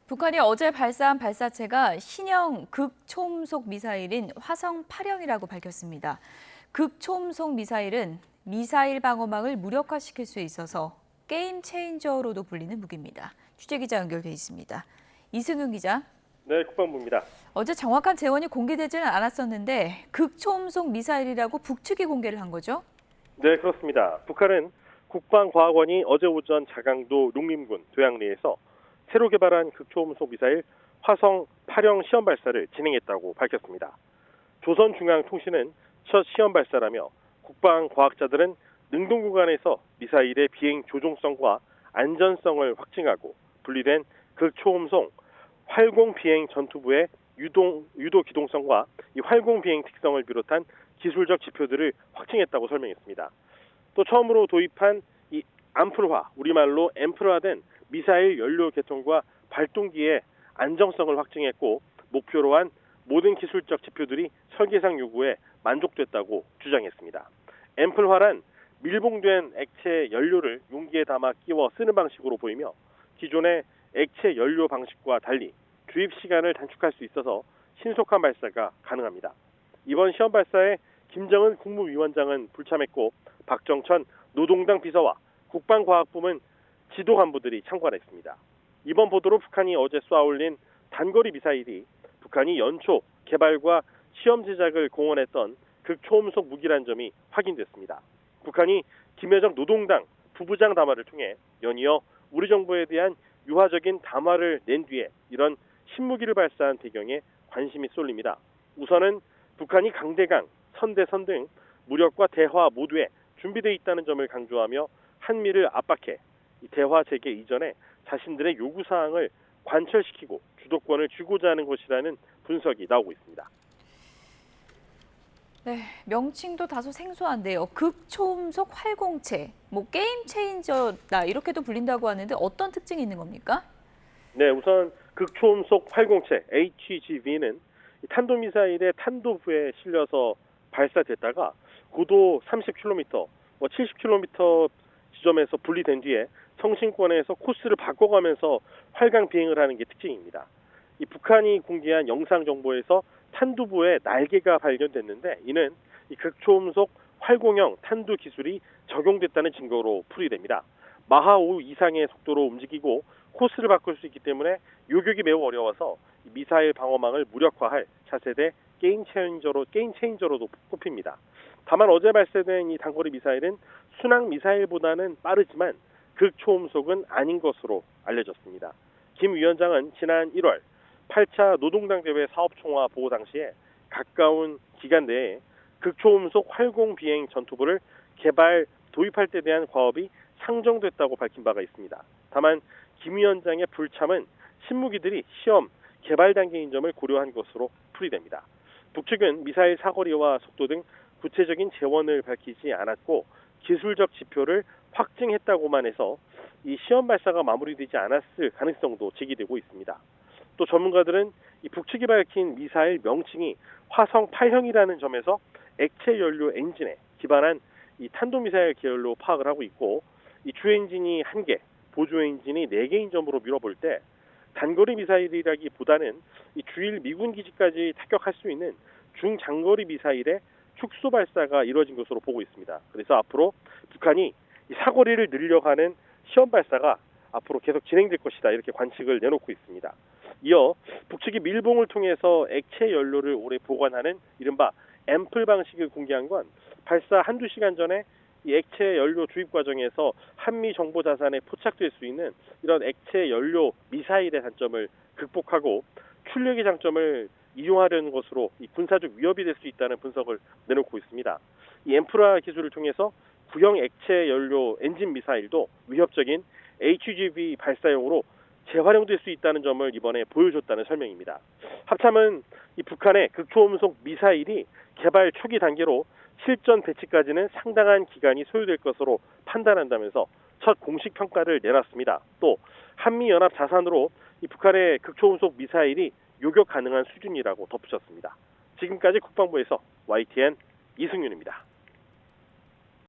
북한이 어제 발사한 발사체가 신형 극초음속 미사일인 화성 8형이라고 밝혔습니다. 극초음속 미사일은 미사일 방어망을 무력화시킬 수 있어서 게임 체인저로도 불리는 무기입니다. 취재기자 연결돼 있습니다. 이승윤 기자. 네, 국방부입니다. 어제 정확한 재원이 공개되지는 않았었는데 극초음속 미사일이라고 북측이 공개를 한 거죠? 네, 그렇습니다. 북한은 국방과학원이 어제 오전 자강도 농림군 도양리에서 새로 개발한 극초음속 미사일 화성 8형 시험 발사를 진행했다고 밝혔습니다. 조선중앙통신은 첫 시험 발사라며 국방과학자들은 능동 구간에서 미사일의 비행 조종성과 안전성을 확증하고 분리된 극초음속 활공 비행 전투부의 유도 기동성과 이 활공 비행 특성을 비롯한 기술적 지표들을 확증했다고 설명했습니다. 또 처음으로 도입한 이 암풀화, 우리말로 앰플화된 미사일 연료 계통과 발동기의 안정성을 확증했고 목표로 한 모든 기술적 지표들이 설계상 요구에 만족됐다고 주장했습니다. 앰플화란 밀봉된 액체 연료를 용기에 담아 끼워 쓰는 방식으로 보이며 기존의 액체 연료 방식과 달리 주입 시간을 단축할 수 있어서 신속한 발사가 가능합니다. 이번 시험 발사에 김정은 국무위원장은 불참했고 박정천 노동당 비서와 국방과학부문 지도 간부들이 참관했습니다. 이번 보도로 북한이 어제 쏘아올린 단거리 미사일이 북한이 연초 개발과 시험 제작을 공언했던 극초음속 무기란 점이 확인됐습니다. 북한이 김여정 노동당 부부장 담화를 통해 연이어 우리 정부에 대한 유화적인 담화를 낸 뒤에 이런 신무기를 발사한 배경에 관심이 쏠립니다. 우선은 북한이 강대강, 선대선 등 무력과 대화 모두에 준비되어 있다는 점을 강조하며 한미를 압박해 대화 재개 이전에 자신들의 요구사항을 관철시키고 주도권을 쥐고자 하는 것이라는 분석이 나오고 있습니다. 네, 명칭도 다소 생소한데요. 극초음속 활공체, 게임 체인저다 이렇게도 불린다고 하는데 어떤 특징이 있는 겁니까? 네, 우선 극초음속 활공체 HGV는 탄도미사일의 탄도부에 실려서 발사됐다가 고도 30km, 70km 지점에서 분리된 뒤에 성신권에서 코스를 바꿔가면서 활강 비행을 하는 게 특징입니다. 이 북한이 공개한 영상 정보에서 탄두부에 날개가 발견됐는데 이는 이 극초음속 활공형 탄두 기술이 적용됐다는 증거로 풀이됩니다. 마하 5 이상의 속도로 움직이고 코스를 바꿀 수 있기 때문에 요격이 매우 어려워서 미사일 방어망을 무력화할 차세대 게임 체인저로도 꼽힙니다. 다만 어제 발사된 이 단거리 미사일은 순항 미사일보다는 빠르지만 극초음속은 아닌 것으로 알려졌습니다. 김 위원장은 지난 1월 8차 노동당 대회 사업총화 보고 당시에 가까운 기간 내에 극초음속 활공 비행 전투부를 개발 도입할 때 대한 과업이 상정됐다고 밝힌 바가 있습니다. 다만 김 위원장의 불참은 신무기들이 시험 개발 단계인 점을 고려한 것으로 풀이됩니다. 북측은 미사일 사거리와 속도 등 구체적인 재원을 밝히지 않았고 기술적 지표를 확증했다고만 해서 이 시험 발사가 마무리되지 않았을 가능성도 제기되고 있습니다. 또 전문가들은 이 북측이 밝힌 미사일 명칭이 화성 8형이라는 점에서 액체 연료 엔진에 기반한 이 탄도미사일 계열로 파악을 하고 있고 이 주 엔진이 1개, 보조 엔진이 4개인 점으로 미뤄볼 때 단거리 미사일이라기보다는 이 주일 미군 기지까지 타격할 수 있는 중장거리 미사일의 축소 발사가 이루어진 것으로 보고 있습니다. 그래서 앞으로 북한이 이 사거리를 늘려가는 시험 발사가 앞으로 계속 진행될 것이다 이렇게 관측을 내놓고 있습니다. 이어 북측이 밀봉을 통해서 액체 연료를 오래 보관하는 이른바 앰플 방식을 공개한 건 발사 한두 시간 전에 이 액체 연료 주입 과정에서 한미 정보 자산에 포착될 수 있는 이런 액체 연료 미사일의 단점을 극복하고 출력의 장점을 이용하려는 것으로 이 군사적 위협이 될 수 있다는 분석을 내놓고 있습니다. 이 앰플화 기술을 통해서 구형 액체 연료 엔진 미사일도 위협적인 HGV 발사용으로 재활용될 수 있다는 점을 이번에 보여줬다는 설명입니다. 합참은 이 북한의 극초음속 미사일이 개발 초기 단계로 실전 배치까지는 상당한 기간이 소요될 것으로 판단한다면서 첫 공식 평가를 내놨습니다. 또 한미연합 자산으로 이 북한의 극초음속 미사일이 요격 가능한 수준이라고 덧붙였습니다. 지금까지 국방부에서 YTN 이승윤입니다.